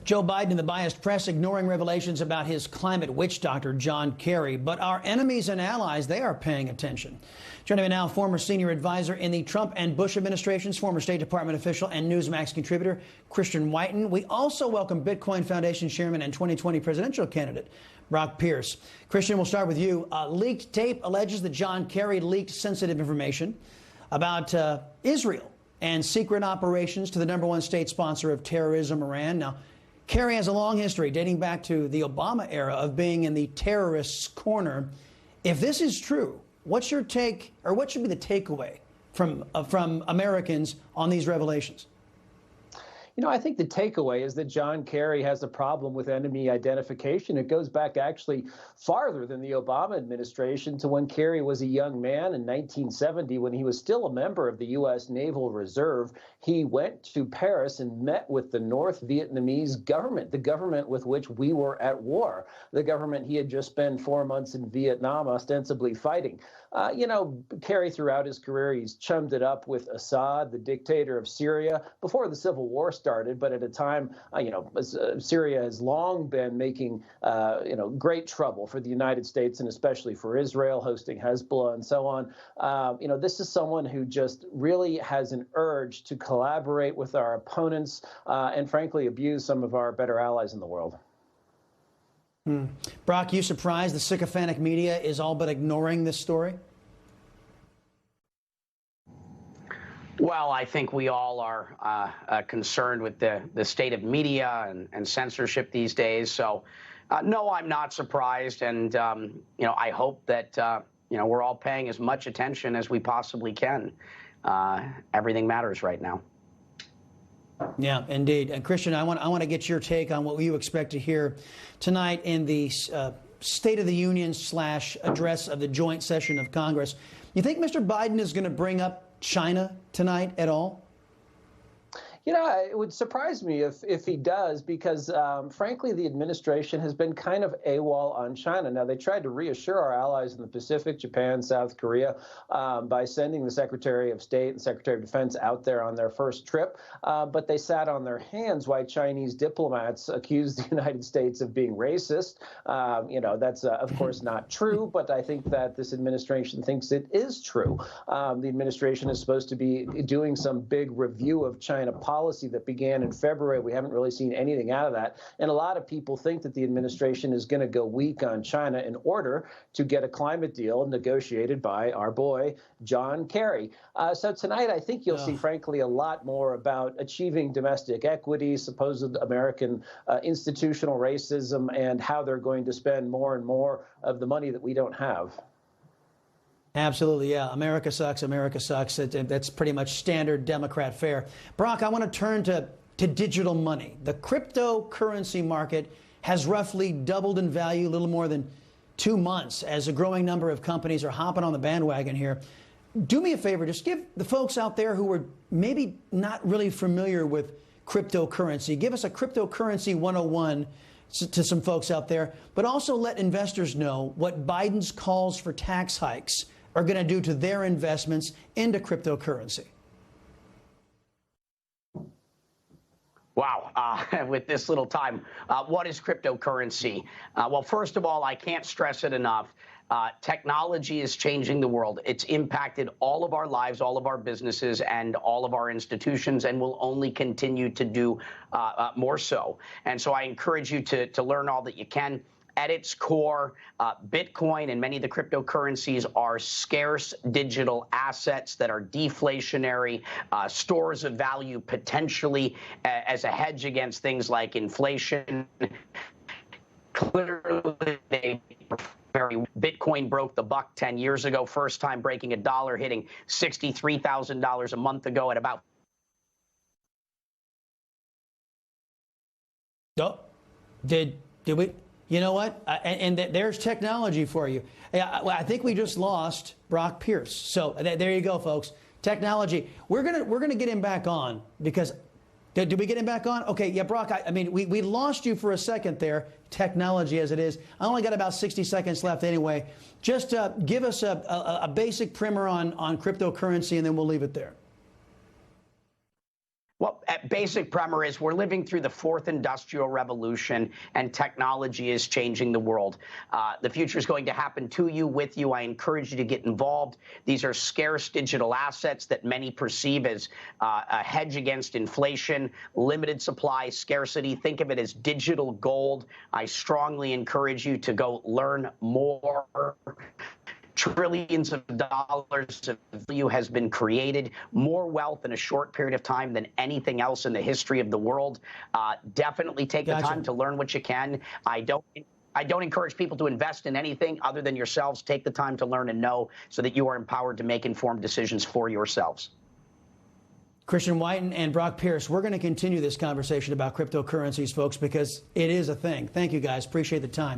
Joe Biden and the biased press ignoring revelations about his climate witch doctor, John Kerry. But our enemies and allies, they are paying attention. Joining me now, former senior advisor in the Trump and Bush administrations, former State Department official and Newsmax contributor, Christian Whiten. We also welcome Bitcoin Foundation chairman and 2020 presidential candidate, Brock Pierce. Christian, we'll start with you. Leaked tape alleges that John Kerry leaked sensitive information about Israel and secret operations to the #1 state sponsor of terrorism, Iran. Now, Kerry has a long history dating back to the Obama era of being in the terrorists' corner. If this is true, what's your take, or what should be the takeaway from Americans on these revelations? You know, I think the takeaway is that John Kerry has a problem with enemy identification. It goes back actually farther than the Obama administration to when Kerry was a young man in 1970, when he was still a member of the U.S. Naval Reserve. He went to Paris and met with the North Vietnamese government, the government with which we were at war, the government he had just spent 4 months in Vietnam ostensibly fighting. You know, Kerry, throughout his career, he's chummed it up with Assad, the dictator of Syria, before the Civil War started. But at a time, Syria has long been making, great trouble for the United States and especially for Israel, hosting Hezbollah and so on. This is someone who just really has an urge to collaborate with our opponents and, frankly, abuse some of our better allies in the world. Brock, you surprised the sycophantic media is all but ignoring this story? Well, I think we all are concerned with the state of media and censorship these days. So, no, I'm not surprised. And, I hope that, we're all paying as much attention as we possibly can. Everything matters right now. Yeah, indeed. And Christian, I want to get your take on what you expect to hear tonight in the State of the Union / address of the joint session of Congress. You think Mr. Biden is going to bring up China tonight at all? You know, it would surprise me if he does, because, frankly, the administration has been kind of AWOL on China. Now, they tried to reassure our allies in the Pacific, Japan, South Korea, by sending the Secretary of State and Secretary of Defense out there on their first trip. But they sat on their hands while Chinese diplomats accused the United States of being racist. That's, of course, not true. But I think that this administration thinks it is true. The administration is supposed to be doing some big review of China policy that began in February. We haven't really seen anything out of that. And a lot of people think that the administration is going to go weak on China in order to get a climate deal negotiated by our boy, John Kerry. So tonight, I think you'll see, frankly, a lot more about achieving domestic equity, supposed American institutional racism, and how they're going to spend more and more of the money that we don't have. Absolutely, yeah. America sucks. America sucks. That's pretty much standard Democrat fare. Brock, I want to turn to digital money. The cryptocurrency market has roughly doubled in value a little more than 2 months as a growing number of companies are hopping on the bandwagon here. Do me a favor, just give the folks out there who are maybe not really familiar with cryptocurrency, give us a cryptocurrency 101 to some folks out there, but also let investors know what Biden's calls for tax hikes are going to do to their investments into cryptocurrency. Wow. With this little time, what is cryptocurrency? Well, first of all, I can't stress it enough. Technology is changing the world. It's impacted all of our lives, all of our businesses, and all of our institutions, and will only continue to do more so. And so I encourage you to learn all that you can. At its core, Bitcoin and many of the cryptocurrencies are scarce digital assets that are deflationary, stores of value potentially as a hedge against things like inflation. Clearly, Bitcoin broke the buck 10 years ago, first time breaking $1, hitting $63,000 a month ago at about. Oh, did we? You know what? There's technology for you. I think we just lost Brock Pierce. So there you go, folks. Technology. We're gonna get him back on because. Did we get him back on? Okay, yeah, Brock. We lost you for a second there. Technology as it is. I only got about 60 seconds left anyway. Just give us a basic primer on cryptocurrency, and then we'll leave it there. Well, basic primer is we're living through the fourth industrial revolution, and technology is changing the world. The future is going to happen to you, with you. I encourage you to get involved. These are scarce digital assets that many perceive as a hedge against inflation, limited supply, scarcity. Think of it as digital gold. I strongly encourage you to go learn more. Trillions of dollars of value has been created, more wealth in a short period of time than anything else in the history of the world. Definitely take the time to learn what you can. I don't encourage people to invest in anything other than yourselves. Take the time to learn and know so that you are empowered to make informed decisions for yourselves. Christian Whiten and Brock Pierce, we're going to continue this conversation about cryptocurrencies, folks, because it is a thing. Thank you, guys. Appreciate the time.